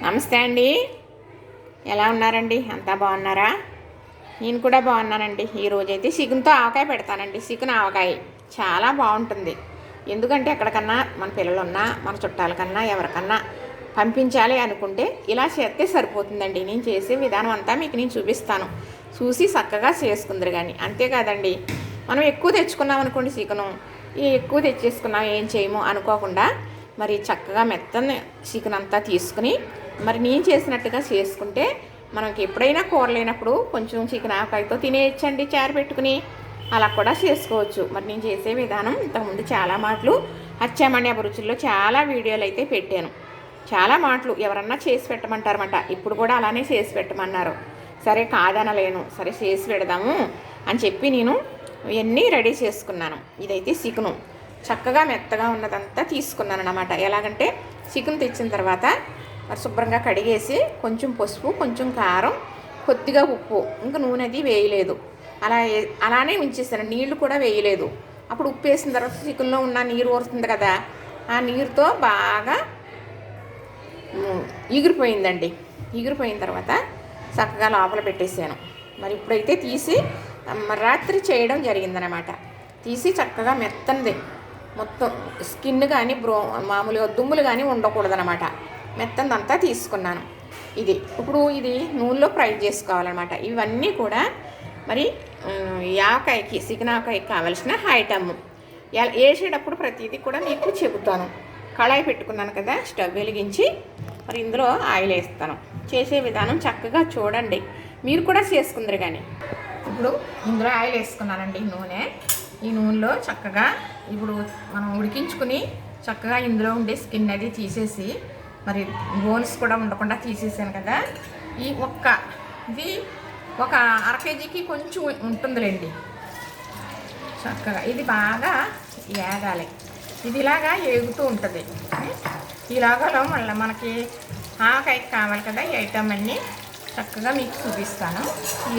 నమస్తే అండి. ఎలా ఉన్నారండి? అంతా బాగున్నారా? నేను కూడా బాగున్నానండి. ఈరోజైతే చికెన్తో ఆవకాయ పెడతానండి. చికెన్ ఆవకాయ చాలా బాగుంటుంది. ఎందుకంటే ఎక్కడికన్నా మన పిల్లలున్నా మన చుట్టాల కన్నా ఎవరికన్నా పంపించాలి అనుకుంటే ఇలా చేస్తే సరిపోతుందండి. నేను చేసే విధానం అంతా మీకు నేను చూపిస్తాను. చూసి చక్కగా చేసుకుందరు కానీ అంతేకాదండి. మనం ఎక్కువ తెచ్చుకున్నాం అనుకోండి చికెను, ఎక్కువ తెచ్చేసుకున్నాం ఏం చేయము అనుకోకుండా మరి చక్కగా మెత్తని చికెన్ అంతా తీసుకుని మరి నేను చేసినట్టుగా చేసుకుంటే మనకి ఎప్పుడైనా కూర లేనప్పుడు కొంచెం చికెన్ ఆవకాయతో తినేయచ్చండి చారు పెట్టుకుని. అలా కూడా చేసుకోవచ్చు. మరి నేను చేసే విధానం ఇంతకుముందు చాలా మాటలు అచ్చామణి అభిరుచుల్లో చాలా వీడియోలు అయితే పెట్టాను. చాలా మాటలు ఎవరన్నా చేసి పెట్టమంటారన్నమాట. ఇప్పుడు కూడా అలానే చేసి పెట్టమన్నారు. సరే కాదనలేను, సరే చేసి పెడదాము అని చెప్పి నేను ఇవన్నీ రెడీ చేసుకున్నాను. ఇదైతే చికెను చక్కగా మెత్తగా ఉన్నదంతా తీసుకున్నాను అన్నమాట. ఎలాగంటే చికెన్ తెచ్చిన తర్వాత మరి శుభ్రంగా కడిగేసి కొంచెం పసుపు, కొంచెం కారం, కొద్దిగా ఉప్పు, ఇంకా నూనె అది వేయలేదు. అలానే ఉంచేసాను. నీళ్లు కూడా వేయలేదు. అప్పుడు ఉప్పు వేసిన తర్వాత చికెన్లో ఉన్న నీరు ఊరుతుంది కదా, ఆ నీరుతో బాగా ఎగిరిపోయిందండి. ఎగిరిపోయిన తర్వాత చక్కగా లోపల పెట్టేసాను. మరి ఇప్పుడైతే తీసి రాత్రి చేయడం జరిగిందనమాట. తీసి చక్కగా మెత్తంది మొత్తం స్కిన్ కానీ మామూలుగా దుమ్ములు కానీ ఉండకూడదనమాట. మెత్తందంతా తీసుకున్నాను. ఇప్పుడు ఇది నూనెలో ఫ్రై చేసుకోవాలన్నమాట. ఇవన్నీ కూడా మరి ఆవకాయకి చికెన్ ఆవకాయకి కావలసిన ఐటమ్ వేసేటప్పుడు ప్రతిదీ కూడా మీకు చెబుతాను. కళాయి పెట్టుకున్నాను కదా, స్టవ్ వెలిగించి మరి ఇందులో ఆయిల్ వేస్తాను. చేసే విధానం చక్కగా చూడండి, మీరు కూడా చేసుకుందరు కానీ. ఇప్పుడు ఇందులో ఆయిల్ వేసుకున్నానండి, నూనె. ఈ నూనెలో చక్కగా ఇప్పుడు మనం ఉడికించుకుని చక్కగా ఇందులో ఉండే స్కిన్ అది తీసేసి మరి బోన్స్ కూడా ఉండకుండా తీసేసాను కదా. ఇది ఒక అర కేజీకి కొంచెం ఉంటుందిలేండి. చక్కగా ఇది బాగా ఏగాలి. ఇది ఇలాగా ఏగుతూ ఉంటుంది. ఇలాగలో మళ్ళీ మనకి ఆవకాయకి కావాలి కదా, ఈ ఐటమ్ అన్నీ చక్కగా మీకు చూపిస్తాను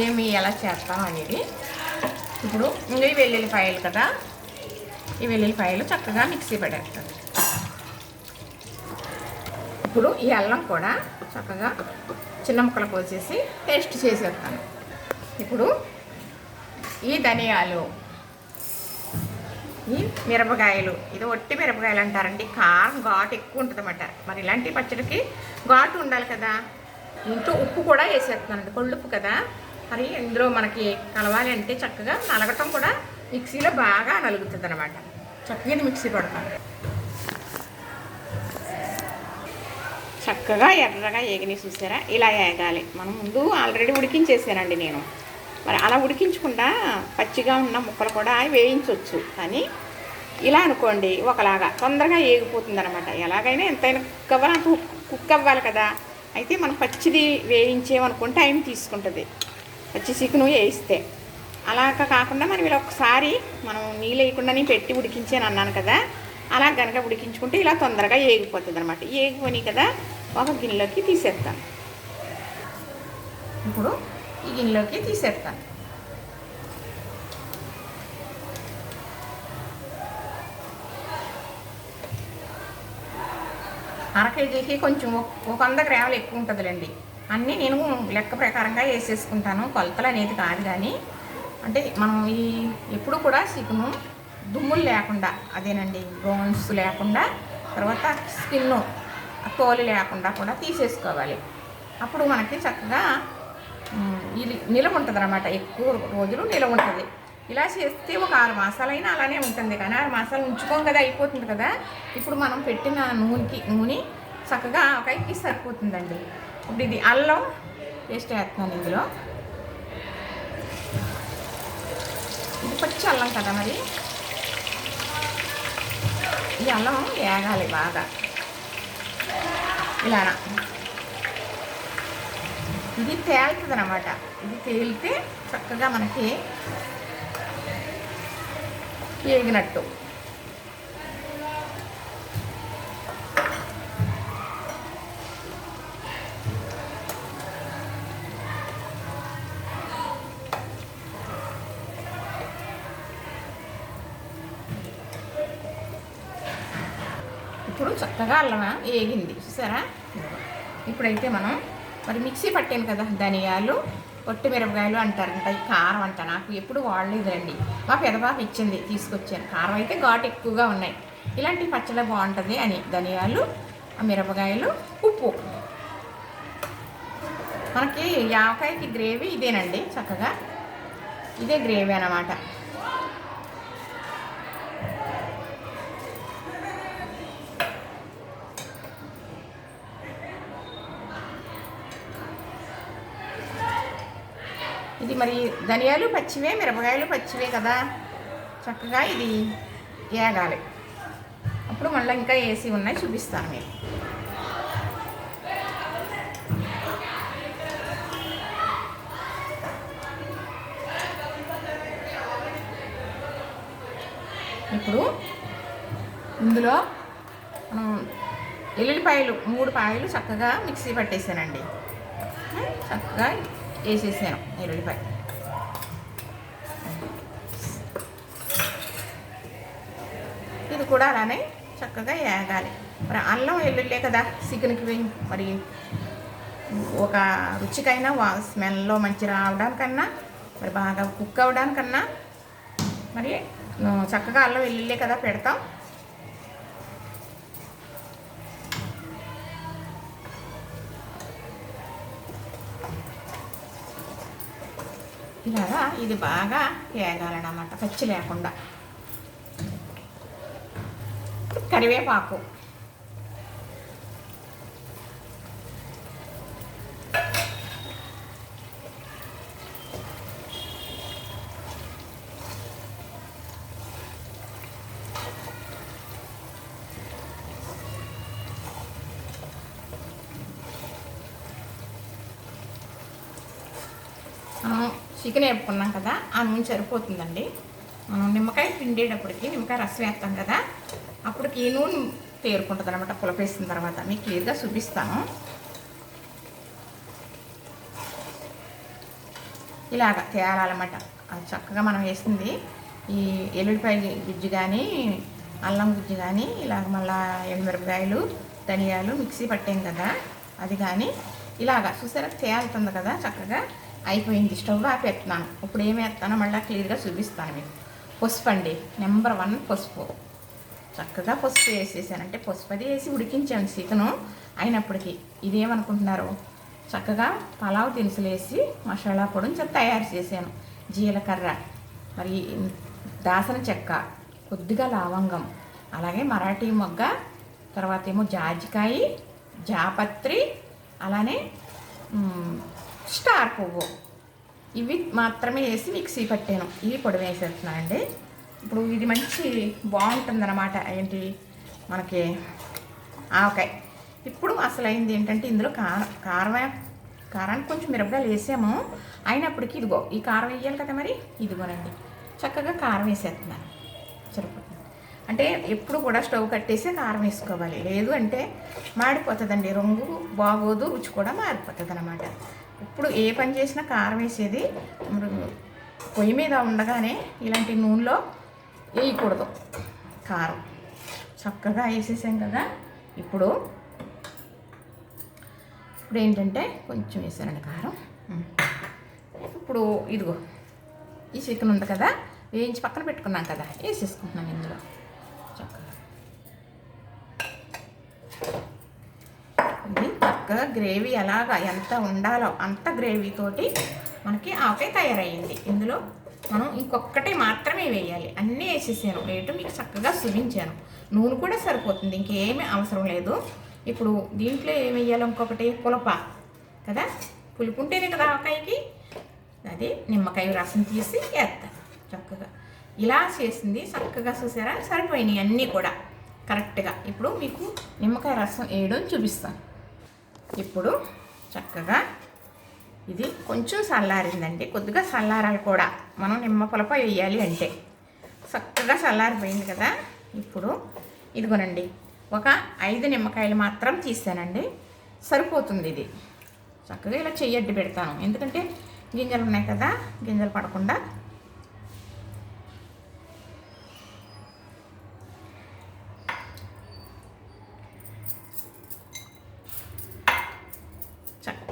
ఏమి ఎలా చేస్తాం అనేది. ఇప్పుడు ఈ వెల్లుల్లిపాయలు కదా, ఈ వెల్లుల్లిపాయలు చక్కగా మిక్సీ పడేస్తాను. ఇప్పుడు ఈ అల్లం కూడా చక్కగా చిన్న ముక్కలు కోసేసి పేస్ట్ చేసేస్తాను. ఇప్పుడు ఈ ధనియాలు, ఈ మిరపకాయలు, ఇది ఒట్టి మిరపకాయలు అంటారండి. కారం ఘాటు ఎక్కువ ఉంటుంది అన్నమాట. మరి ఇలాంటి పచ్చడికి ఘాటు ఉండాలి కదా. ఇంట్లో ఉప్పు కూడా వేసేస్తున్నానండి, కొళ్ళుప్పు కదా. మరి ఇందులో మనకి కలవాలి అంటే చక్కగా నలగటం కూడా మిక్సీలో బాగా నలుగుతుంది అన్నమాట. చక్కగా మిక్సీ పడతాను. చక్కగా ఎర్రగా ఏగిని చూసారా, ఇలా ఏగాలి. మనం ముందు ఆల్రెడీ ఉడికించేసానండి నేను. మరి అలా ఉడికించకుండా పచ్చిగా ఉన్న ముక్కలు కూడా వేయించవచ్చు. కానీ ఇలా అనుకోండి ఒకలాగా తొందరగా ఏగిపోతుంది అనమాట. ఎలాగైనా ఎంతైనా కుక్ అవ్వాలి, అంత కుక్ అవ్వాలి కదా. అయితే మనం పచ్చిది వేయించేమనుకుంటే టైం తీసుకుంటుంది పచ్చి చికెను వేయిస్తే. అలాగ కాకుండా మనం ఇలా ఒకసారి మనం నీళ్ళు వేయకుండానే పెట్టి ఉడికించాను అన్నాను కదా, అలా కనుక ఉడికించుకుంటే ఇలా తొందరగా ఏగిపోతుంది అనమాట. ఏగిపోయి కదా ఒక గిన్నెలోకి తీసేస్తాను. ఇప్పుడు ఈ గిన్నెలోకి తీసేస్తాను. అర కేజీకి కొంచెం ఒక 100 గ్రాములు ఎక్కువ ఉంటుందిలేండి. అన్నీ నేను లెక్క ప్రకారంగా వేసేసుకుంటాను, కొలతలు అనేది కాదు. కానీ అంటే మనం ఎప్పుడు కూడా చికెను దుమ్ములు లేకుండా, అదేనండి బోన్స్ లేకుండా, తర్వాత స్కిన్ను తోలు లేకుండా కూడా తీసేసుకోవాలి. అప్పుడు మనకి చక్కగా ఇది నిలవ ఉంటుంది అన్నమాట. ఎక్కువ రోజులు నిలవ ఉంటుంది. ఇలా చేస్తే ఒక 6 మాసాలైనా అలానే ఉంటుంది. కానీ 6 మాసాలు ఉంచుకోం కదా, అయిపోతుంది కదా. ఇప్పుడు మనం పెట్టిన నూనె చక్కగా ఆవకాయకి సరిపోతుందండి. ఇప్పుడు ఇది అల్లం పేస్ట్ వేస్తున్నాను ఇందులో. ఇది పచ్చి అల్లం కదా, మరి ఈ అల్లం వేగాలి బాగా. ఇలా ఇది తేలుతుంది అన్నమాట. ఇది తేలితే చక్కగా మనకి వేగినట్టు. ఇప్పుడు చక్కగా అల్లం వేగింది చూసారా. ఇప్పుడైతే మనం మరి మిక్సీ పట్టాను కదా, ధనియాలు, పొట్టి మిరపకాయలు అంటారంట, ఈ కారం అంట. నాకు ఎప్పుడు వాడలేదండి, మా పెదబాబు ఇచ్చింది, తీసుకొచ్చాను. కారం అయితే ఘాటు ఎక్కువగా ఉన్నాయి, ఇలాంటి పచ్చడి బాగుంటుంది అని ధనియాలు, మిరపకాయలు, ఉప్పు. మనకి యావకాయకి గ్రేవీ ఇదేనండి, చక్కగా ఇదే గ్రేవీ అన్నమాట. ఇది మరి ధనియాలు పచ్చివే, మిరపకాయలు పచ్చివే కదా, చక్కగా ఇది వేగాలి. అప్పుడు మళ్ళీ ఇంకా వేసి ఉన్నాయి, చూపిస్తాను మీరు. ఇప్పుడు ఇందులో ఎల్లుల్లిపాయలు 3 పాయలు చక్కగా మిక్సీ పట్టేసానండి, చక్కగా వేసేసాను ఎల్లుల్లిపాయ. ఇది కూడా అలానే చక్కగా వేగాలి. మరి అల్లం వెల్లుల్లి కదా చికెన్కి, మరి ఒక రుచికైనా స్మెల్లో మంచి రావడానికన్నా, మరి బాగా కుక్ అవ్వడానికన్నా మరి చక్కగా అల్లం వెల్లుల్లి కదా పెడతాం. ఇలాగా ఇది బాగా వేగాలన్నమాట, పచ్చి లేకుండా. కరివేపాకు, చికెన్ వేపుకున్నాం కదా, ఆ నూనె సరిపోతుందండి. మనం నిమ్మకాయ పిండేటప్పటికి నిమ్మకాయ రసం వేస్తాం కదా, అప్పటికి ఈ నూనె తేరుకుంటుంది అనమాట. పులపేసిన తర్వాత మీకు క్లియర్గా చూపిస్తాను. ఇలాగ తేలాలన్నమాట. అది చక్కగా మనం వేసింది ఈ ఎల్లుల్లిపాయ గుజ్జు కానీ, అల్లం గుజ్జు కానీ, ఇలాగ మళ్ళీ ఎండుమిరపకాయలు, ధనియాలు మిక్సీ పట్టాం కదా, అది కానీ ఇలాగ చూసారా తేలుతుంది కదా, చక్కగా అయిపోయింది. స్టవ్ ఆపేస్తున్నాను. ఇప్పుడు ఏమి వేస్తానో మళ్ళీ క్లియర్గా చూపిస్తాను మీకు. పసుపు అండి, నెంబర్ 1 పసుపు. చక్కగా పసుపు వేసేసానంటే, పసుపు అది వేసి ఉడికించాను చికెను. అయినప్పటికీ ఇదేమనుకుంటున్నారు, చక్కగా పలావ్ దినుసులు వేసి మసాలా పొడిని తయారు చేశాను. జీలకర్ర, మరి దాసన చెక్క, కొద్దిగా లవంగం, అలాగే మరాఠీ మొగ్గ, తర్వాత ఏమో జాజికాయ, జాపత్రి, అలానే స్టార్ పువ్వు, ఇవి మాత్రమే వేసి మిక్సీ పట్టాను. ఇవి పొడి వేసేస్తున్నానండి. ఇప్పుడు ఇది మంచి బాగుంటుందన్నమాట. ఏంటి మనకి ఆవకాయ. ఇప్పుడు అసలు అయింది ఏంటంటే, ఇందులో కారానికి కొంచెం మిరపకాయలు వేసాము. అయినప్పటికీ ఇదిగో ఈ కారం వేయాలి కదా, మరి ఇదిగోనండి చక్కగా కారం వేసేస్తున్నాను. సరిపోతుంది. అంటే ఎప్పుడు కూడా స్టవ్ కట్టేసి కారం వేసుకోవాలి, లేదు అంటే మాడిపోతుందండి, రంగు బాగోదు, రుచి కూడా మారిపోతుంది అన్నమాట. ఇప్పుడు ఏ పని చేసినా కారం వేసేది పొయ్యి మీద ఉండగానే ఇలాంటి నూనెలో వేయకూడదు. కారం చక్కగా వేసేసాం కదా. ఇప్పుడు ఏంటంటే కొంచెం వేసానండి కారం. ఇప్పుడు ఇదిగో ఈ చికెన్ ఉంది కదా, వేయించి పక్కన పెట్టుకున్నాం కదా, వేసేసుకుంటున్నాను ఇందులో చక్కగా. ఇది చక్కగా గ్రేవీ ఎలాగా ఎంత ఉండాలో అంత గ్రేవీతోటి మనకి ఆవకాయ తయారయ్యింది. ఇందులో మనం ఇంకొకటి మాత్రమే వేయాలి, అన్నీ వేసేసాను. వేయటం మీకు చక్కగా చూపించాను. నూనె కూడా సరిపోతుంది, ఇంకేమీ అవసరం లేదు. ఇప్పుడు దీంట్లో ఏమి వేయాలి, ఇంకొకటి పులప కదా, పులుపు ఉంటేనే కదా ఆవకాయకి. అది నిమ్మకాయ రసం తీసి వేస్తాను చక్కగా. ఇలా చేసింది చక్కగా చూసారా, సరిపోయినాయి అన్నీ కూడా కరెక్ట్గా. ఇప్పుడు మీకు నిమ్మకాయ రసం వేయడం చూపిస్తాను. ఇప్పుడు చక్కగా ఇది కొంచెం చల్లారిందండి, కొద్దిగా చల్లారాలి కూడా మనం నిమ్మ పులప వేయాలి అంటే. చక్కగా చల్లారిపోయింది కదా. ఇప్పుడు ఇదిగోనండి ఒక 5 నిమ్మకాయలు మాత్రం తీసానండి, సరిపోతుంది. ఇది చక్కగా ఇలా చెయ్యడ్డు పెడతాను, ఎందుకంటే గింజలు ఉన్నాయి కదా, గింజలు పడకుండా.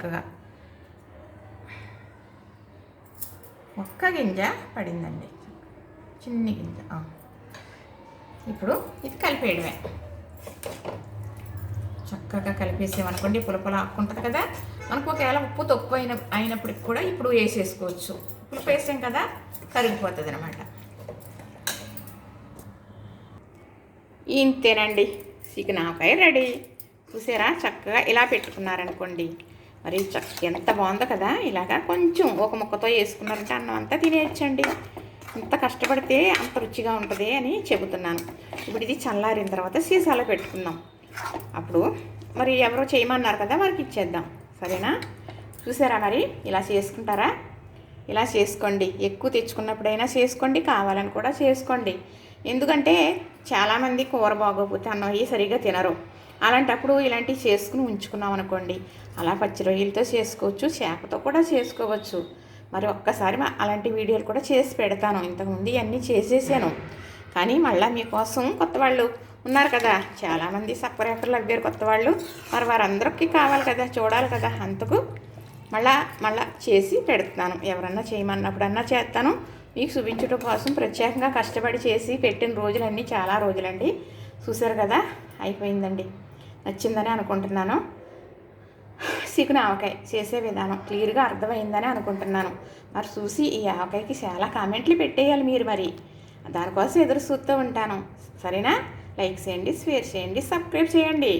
చక్కగా. ఒక్క గింజ పడిందండి, చిన్ని గింజ. ఇప్పుడు ఇది కలిపేయడమే. చక్కగా కలిపేసామనుకోండి, పులపుల ఆక్కుంటుంది కదా. మనకు ఒకవేళ ఉప్పు తక్కువ అయినప్పటికి కూడా ఇప్పుడు వేసేసుకోవచ్చు. పులుపు వేసాం కదా, కరిగిపోతుంది అనమాట. ఇంతేనండి, చికెన్ ఆవకాయ రెడీ. చూసారా, చక్కగా ఇలా పెట్టుకున్నారనుకోండి, మరి ఎంత బాగుందో కదా. ఇలాగా కొంచెం ఒక ముక్కతో వేసుకున్నారంటే అన్నం అంతా తినేయచ్చండి. ఇంత కష్టపడితే అంత రుచిగా ఉంటుంది అని చెబుతున్నాను. ఇప్పుడు ఇది చల్లారిన తర్వాత సీసాలో పెట్టుకుందాం. అప్పుడు మరి ఎవరో చేయమన్నారు కదా, వారికి ఇచ్చేద్దాం. సరేనా? చూసారా, మరి ఇలా చేసుకుంటారా? ఇలా చేసుకోండి. ఎక్కువ తెచ్చుకున్నప్పుడైనా చేసుకోండి, కావాలని కూడా చేసుకోండి. ఎందుకంటే చాలామంది కూర బాగోకపోతే అన్నం అయ్యి సరిగ్గా తినరు. అలాంటప్పుడు ఇలాంటివి చేసుకుని ఉంచుకున్నాం అనుకోండి, అలా పచ్చి రొయ్యలతో చేసుకోవచ్చు, చేపతో కూడా చేసుకోవచ్చు. మరి ఒక్కసారి అలాంటి వీడియోలు కూడా చేసి పెడతాను. ఇంతకుముందు ఇవన్నీ చేసేసాను, కానీ మళ్ళీ మీకోసం కొత్త వాళ్ళు ఉన్నారు కదా, చాలామంది సబ్స్క్రైబర్లు అవ్వారు కొత్త వాళ్ళు. మరి వారందరికీ కావాలి కదా, చూడాలి కదా, అంతకు మళ్ళా చేసి పెడుతున్నాను. ఎవరన్నా చేయమన్నప్పుడన్నా చేస్తాను. మీకు చూపించడం కోసం ప్రత్యేకంగా కష్టపడి చేసి పెట్టిన రోజులన్నీ చాలా రోజులండి. చూసారు కదా, అయిపోయిందండి. నచ్చిందని అనుకుంటున్నాను. చికెన్ ఆవకాయ చేసే విధానం క్లియర్గా అర్థమైందని అనుకుంటున్నాను. మరి చూసి ఈ ఆవకాయకి చాలా కామెంట్లు పెట్టేయాలి మీరు. మరి దానికోసం ఎదురు చూస్తూ ఉంటాను. సరేనా? లైక్ చేయండి, షేర్ చేయండి, సబ్స్క్రైబ్ చేయండి.